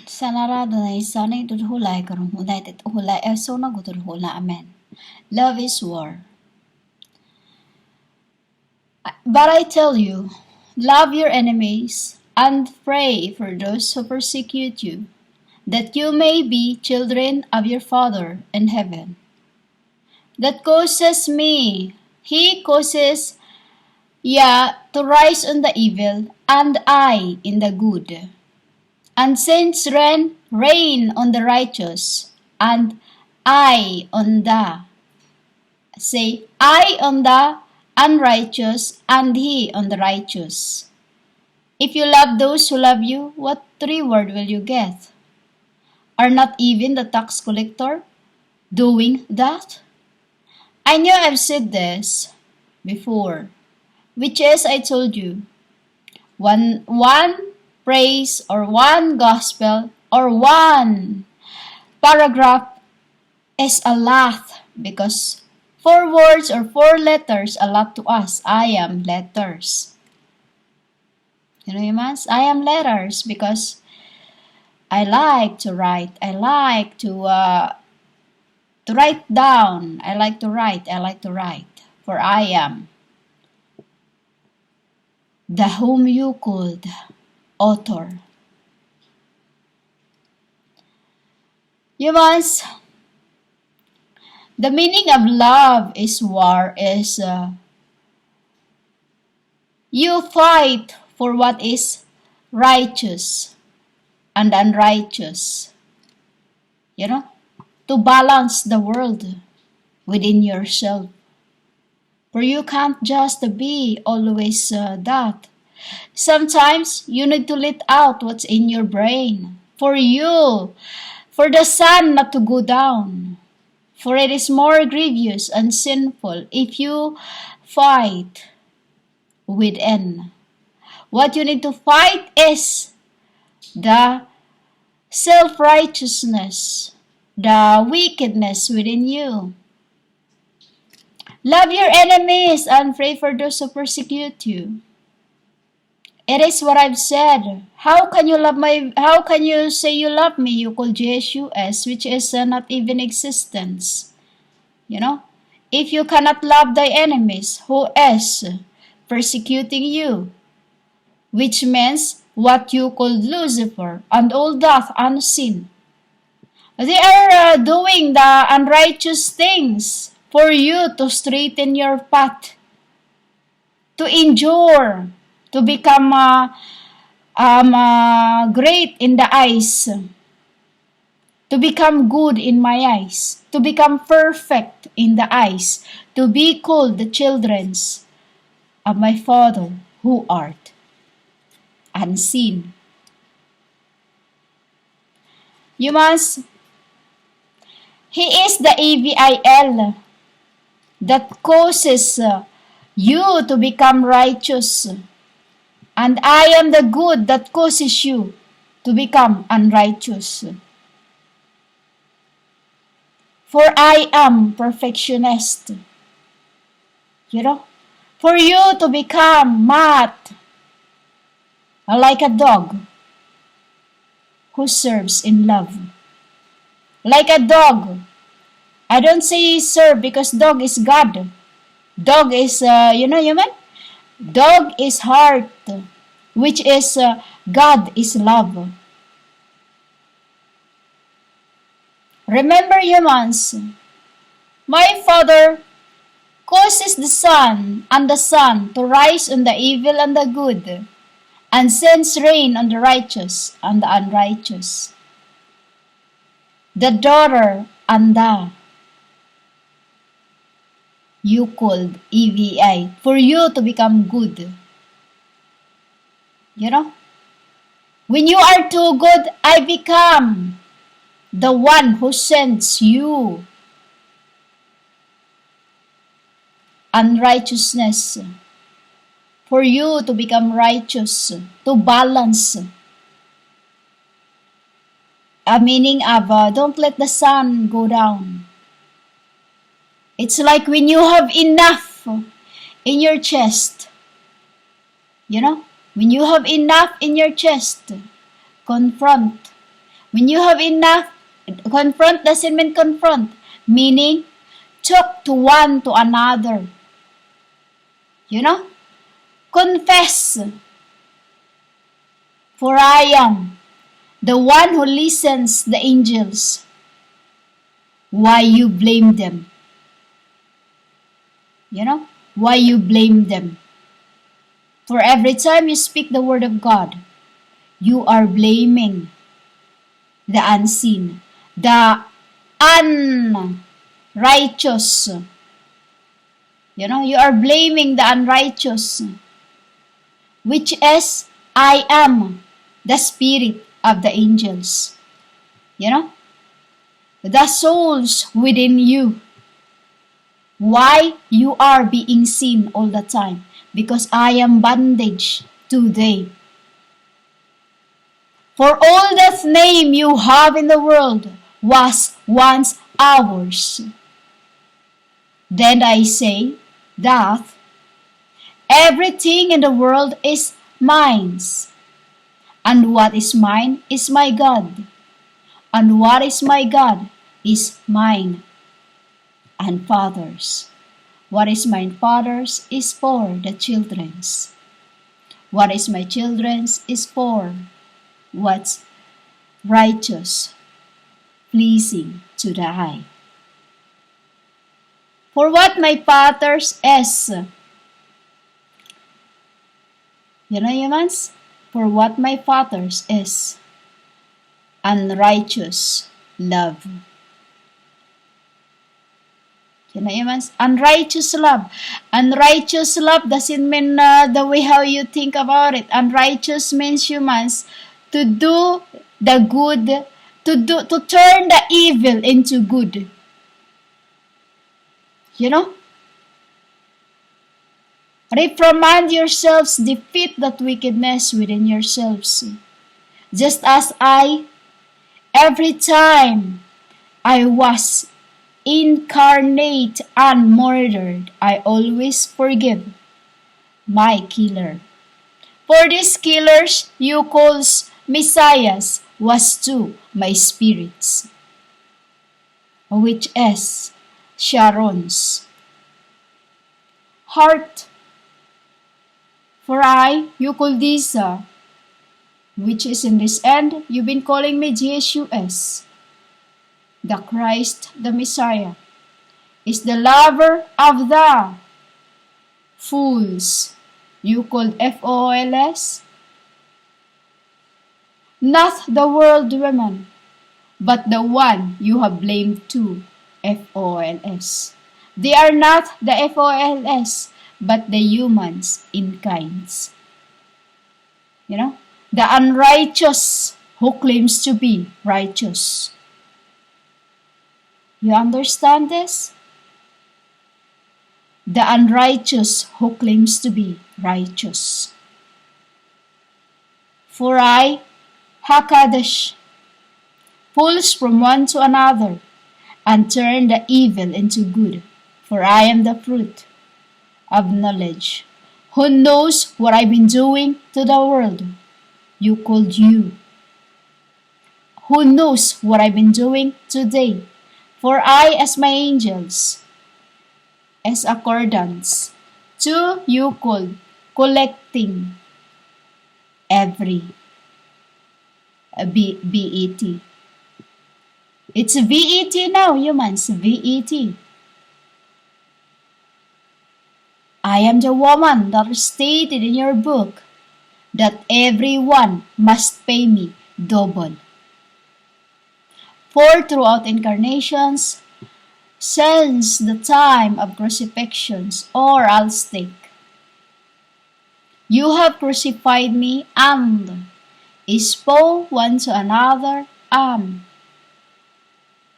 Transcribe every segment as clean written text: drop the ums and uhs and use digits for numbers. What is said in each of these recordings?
Sanarado na isanay tudhulay karong hulay tit hulay eso na gudurhula. Amen. Love is war. But I tell you, love your enemies and pray for those who persecute you, that you may be children of your Father in heaven. That causes me, he causes to rise on the evil, and I in the good, and sends rain on the righteous, and I on the unrighteous, and he on the righteous. If you love those who love you, what reward will you get? Are not even the tax collector doing that? I know I've said this before, which is I told you, one praise or one gospel or one paragraph is a lot, because 4 words or 4 letters a lot to us. I am letters. You know, Mas? I am letters because I like to write. I like to write down. I like to write. For I am the whom you called author. You must. The meaning of love is war is you fight for what is righteous and unrighteous. You know, to balance the world within yourself. For you can't just be always that. Sometimes you need to let out what's in your brain. For the sun not to go down. For it is more grievous and sinful if you fight within. What you need to fight is the self-righteousness, the wickedness within you. Love your enemies and pray for those who persecute you. It is what I've said. How can you say you love me? You call Jesus, which is not even existence. You know, if you cannot love thy enemies, who is persecuting you, which means what you call Lucifer and all that unseen. They are doing the unrighteous things for you to straighten your path, to endure, to become great in the eyes, to become good in my eyes, to become perfect in the eyes, to be called the children of my Father who art unseen. You must. He is the AVIL that causes you to become righteous. And I am the good that causes you to become unrighteous. For I am perfectionist. You know, for you to become mad, like a dog who serves in love. Like a dog. I don't say serve because dog is God. Dog is, human. Dog is heart, which is God is love. Remember, humans, my Father causes the sun and the sun to rise on the evil and the good, and sends rain on the righteous and the unrighteous. The daughter and the you called EVI for you to become good. You know? When you are too good, I become the one who sends you unrighteousness for you to become righteous, to balance. A meaning of don't let the sun go down. It's like when you have enough in your chest. You know, when you have enough in your chest, confront When you have enough, confront doesn't mean confront, meaning talk to one to another. You know? Confess, for I am the one who listens the angels. Why you blame them? You know? Why you blame them? For every time you speak the word of God, you are blaming the unseen, the unrighteous. You are blaming the unrighteous, which is I am the spirit of the angels. The souls within you. Why you are being seen all the time? Because I am bondage today. For all that name you have in the world was once ours. Then I say that everything in the world is mine. And what is mine is my God. And what is my God is mine and Father's. What is my Father's is for the children's. What is my children's is for what's righteous, pleasing to the eye. For what my Father's is. Humans? For what my Father's is unrighteous love. Humans? Unrighteous love. Unrighteous love doesn't mean the way how you think about it. Unrighteous means humans to do the good, to turn the evil into good. Reprimand yourselves, defeat that wickedness within yourselves. Just as every time I was incarnate and murdered, I always forgive my killer. For these killers you call messiahs was too my spirits, which is Sharon's heart. For you call this, which is in this end, you've been calling me Jesus, the Christ, the Messiah, is the lover of the fools. You called FOLS, not the world women, but the one you have blamed to FOLS. They are not the FOLS, but the humans in kinds. The unrighteous who claims to be righteous. You understand this? The unrighteous who claims to be righteous. For Hakadosh, pulls from one to another and turn the evil into good. For I am the fruit of knowledge. Who knows what I've been doing to the world? You called you. Who knows what I've been doing today? For I, as my angels, as accordance to you called, collecting every BET. It's VET now, humans, VET. I am the woman that is stated in your book that everyone must pay me double. For throughout incarnations, since the time of crucifixions or I'll stake, you have crucified me and spoke one to another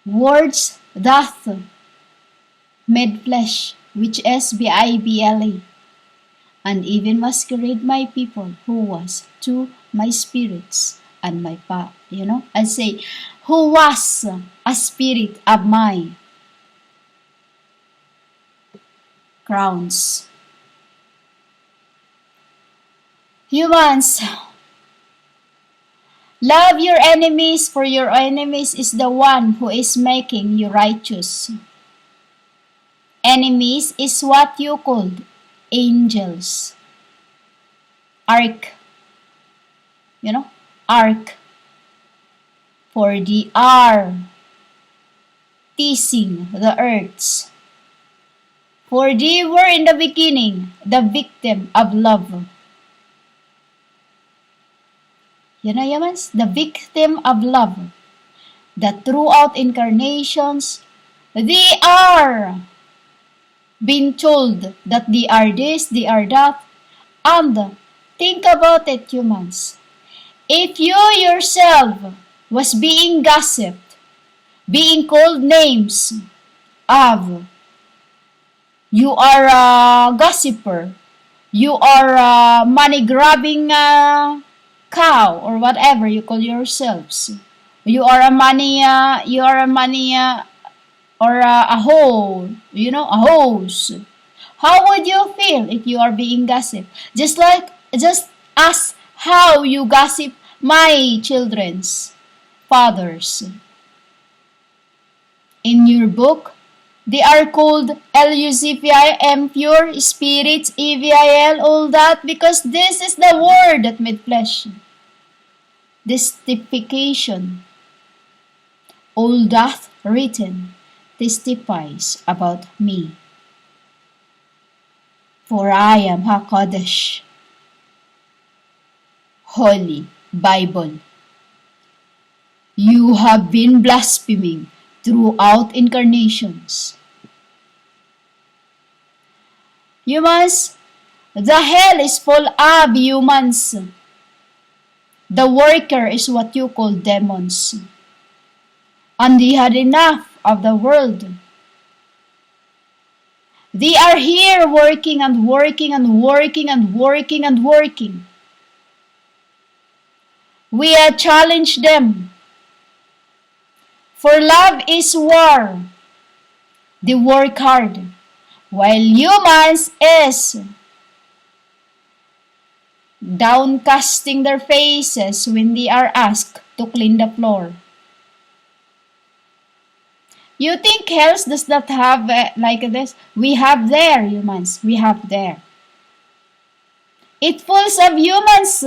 words that made flesh, which is Bible, and even masquerade my people who was to my spirits and my I say, who was a spirit of my crowns. Humans, Love your enemies, for your enemies is the one who is making you righteous. Enemies is what you called angels. Ark. Ark. For they are teasing the earths. For they were in the beginning the victim of love. Yamans, the victim of love. That throughout incarnations, they are being told that they are this, they are that. And think about it, humans. If you yourself was being gossiped, being called names of, you are a gossiper, you are a money-grabbing cow, or whatever you call yourselves. You are a money, or a hoe, a hose. How would you feel if you are being gossiped? Just as how you gossip my children's fathers. In your book, they are called L-U-Z-P-I, impure spirits, E-V-I-L, all that, because this is the word that made flesh. Testification. All that written testifies about me. For I am HaKadosh, Holy Bible. You have been blaspheming throughout incarnations. Humans, the hell is full of humans. The worker is what you call demons. And they had enough of the world. They are here working and working and working and working and working. We challenge them. For love is war. They work hard. While humans is downcasting their faces when they are asked to clean the floor. You think hells does not have like this? We have there, humans. We have there. It fulls of humans.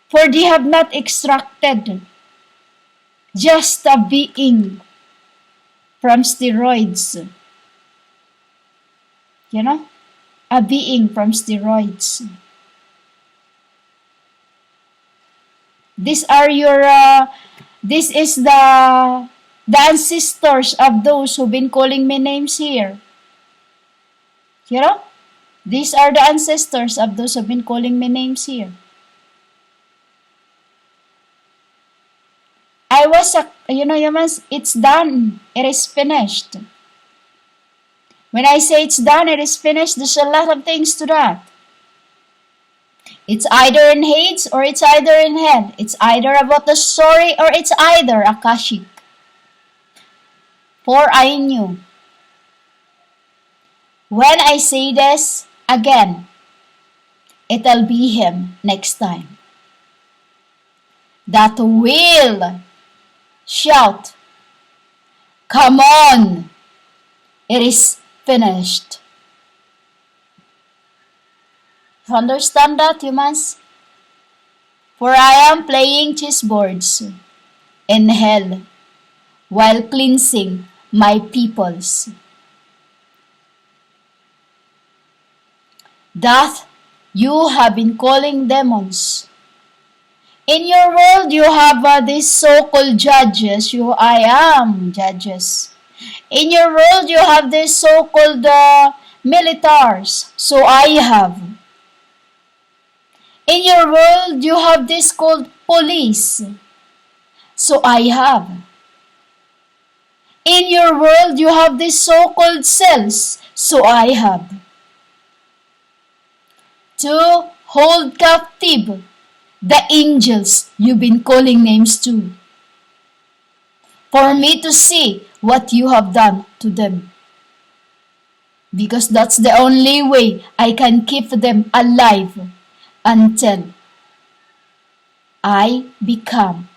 For they have not extracted just a being from steroids. A being from steroids. This is the ancestors of those who've been calling me names here. These are the ancestors of those who've been calling me names here. I was, it's done. It is finished. When I say it's done, it is finished, there's a lot of things to that. It's either in Hades or it's either in hell. It's either about the story or it's either Akashic. For I knew. When I say this again, it'll be him next time. That will shout, come on, it is finished. You understand that, humans? For I am playing chessboards in hell while cleansing my peoples. That you have been calling demons. In your world, you have these so-called judges. I am judges. In your world, you have these so-called militaries. So I have. In your world, you have this called police. So I have. In your world, you have this so-called cells. So I have. To hold captive the angels you've been calling names to. For me to see what you have done to them. Because that's the only way I can keep them alive until I become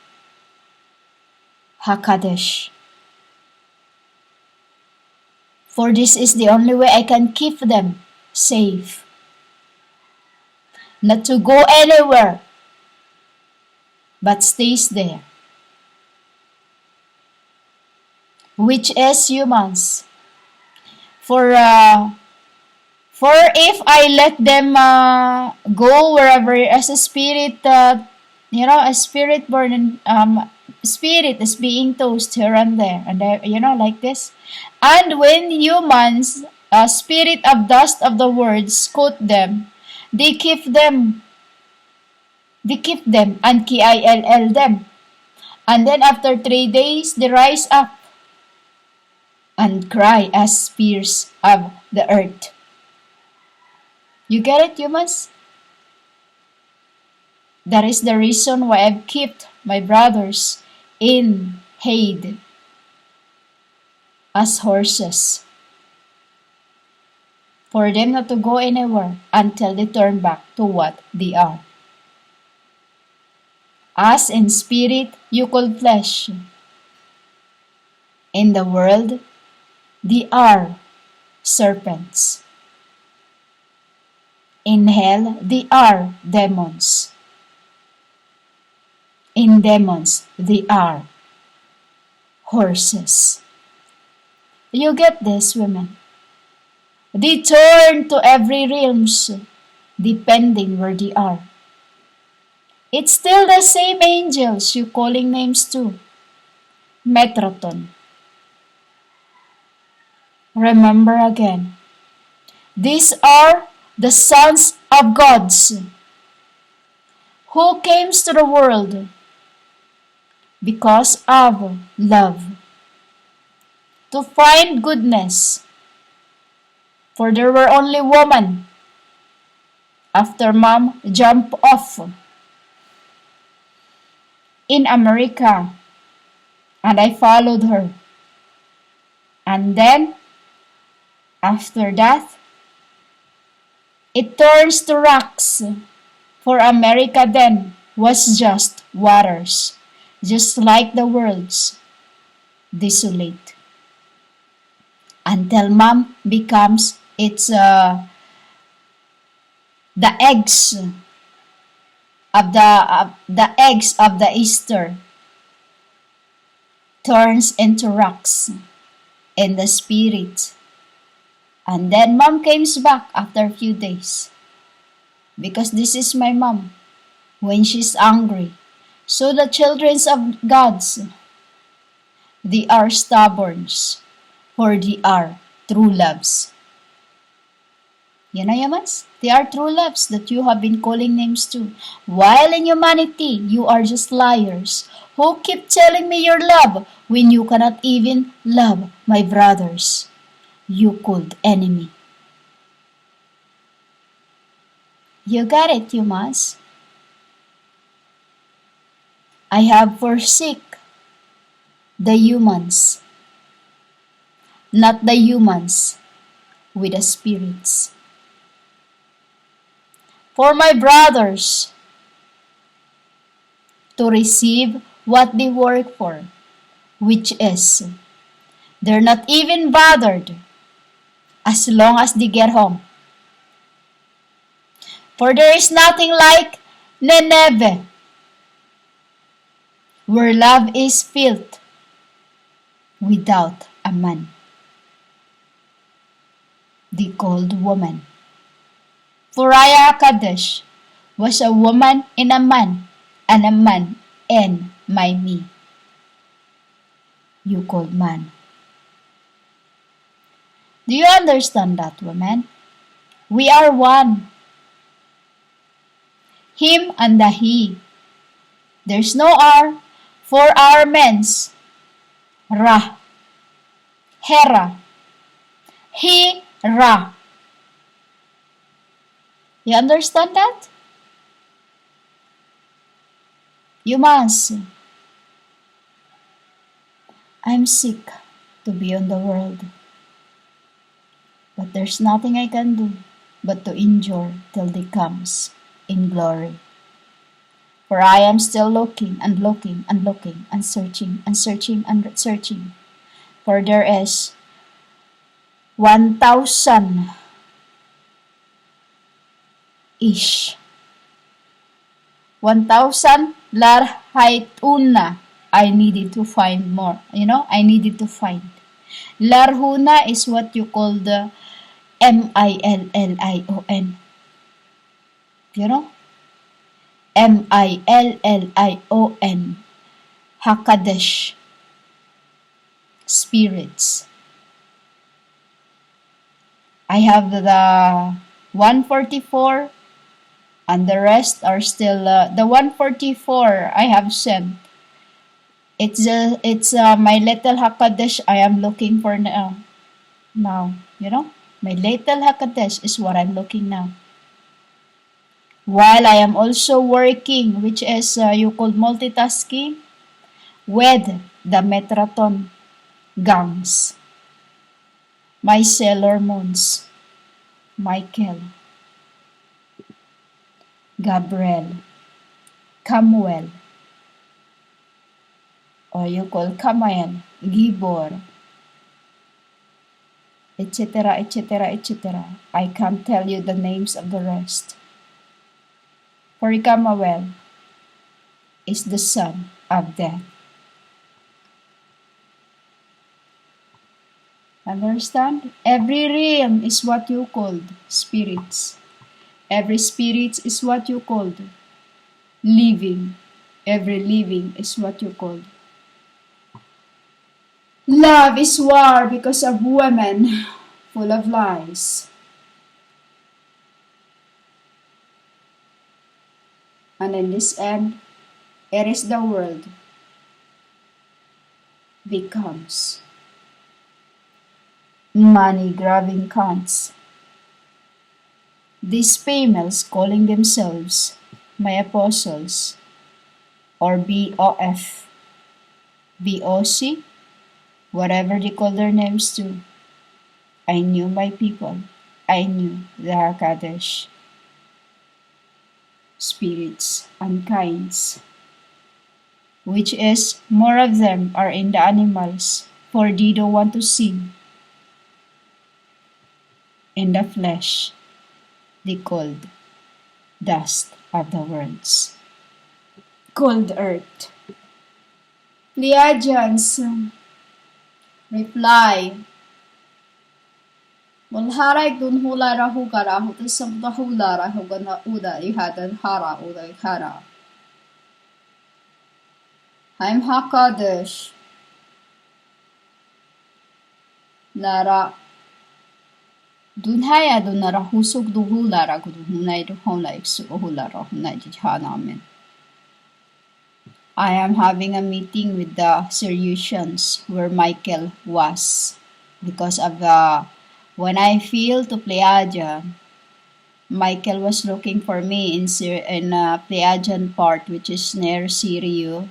Hakadosh. For this is the only way I can keep them safe. Not to go anywhere, but stays there. Which is humans. For if I let them go wherever as a spirit, a spirit born, spirit is being tossed here and there, and like this. And when humans, spirit of dust of the words, quote them, they keep them, and kill them. And then after 3 days, they rise up and cry as spears of the earth. You get it, humans? That is the reason why I've kept my brothers in Hade as horses. For them not to go anywhere until they turn back to what they are. As in spirit, you call flesh. In the world, they are serpents. In hell, they are demons. In demons, they are horses. You get this, women? They turn to every realms, depending where they are. It's still the same angels you calling names to. Metroton. Remember again, these are the sons of gods who came to the world because of love, to find goodness. For there were only women after mom jumped off in America, and I followed her. And then, after that, it turns to rocks, for America then was just waters, just like the world's desolate. Until mom becomes the eggs of the Easter turns into rocks in the spirit. And then mom comes back after a few days. Because this is my mom when she's angry. So the children of gods, they are stubborn, for they are true loves. Humans? They are true loves that you have been calling names to. While in humanity, you are just liars who keep telling me your love when you cannot even love my brothers. You called enemy. You got it, humans. I have forsaken the humans, not the humans with the spirits. For my brothers to receive what they work for, which is, they're not even bothered as long as they get home. For there is nothing like Nineveh, where love is filled without a man. The called woman. For Raya Kadesh was a woman in a man, and a man in my me. You called man. Do you understand that, woman? We are one. Him and the he. There's no R for our men's. Ra. Hera. He, Ra. You understand that? You must. I'm sick to be on the world. But there's nothing I can do but to endure till they comes in glory. For I am still looking and looking and looking and searching and searching and searching. For there is 1,000-ish. 1,000 larhaituna. I needed to find more. I needed to find. Larhuna is what you call the Million. You know? Million. Hakadesh. Spirits. I have the 144 and the rest are still the 144 I have sent. It's my little Hakadesh I am looking for now. My little Hakadesh is what I'm looking now. While I am also working, which is you call multitasking, with the Metraton gangs. My Sailor Moons, Michael, Gabriel, Camuel, or you call Kamael, Gibor, etc., etc., etc. I can't tell you the names of the rest. For Kamael is the son of death. Understand? Every realm is what you called spirits. Every spirit is what you called living. Every living is what you called. Love is war because of women full of lies. And in this end, it is the world becomes money-grabbing cunts. These females calling themselves my apostles or BOF, BOC, whatever they call their names to. I knew my people. I knew the Hakadesh spirits and kinds, which is more of them are in the animals, for they don't want to sin. In the flesh, they called dust of the worlds, called earth. Pleiadians reply, Mulharay dun hula rahu karahu tisam the hula rahu gana uda ihadan hara uda hara. I'm Hakadesh. Lara Dunhaya dunara husuk du hula ragu dunai du hula iksu hula rahunai jihanamen. I am having a meeting with the Syrians where Michael was because of when I feel to Pleiadian, Michael was looking for me in Pleiadian part which is near Serio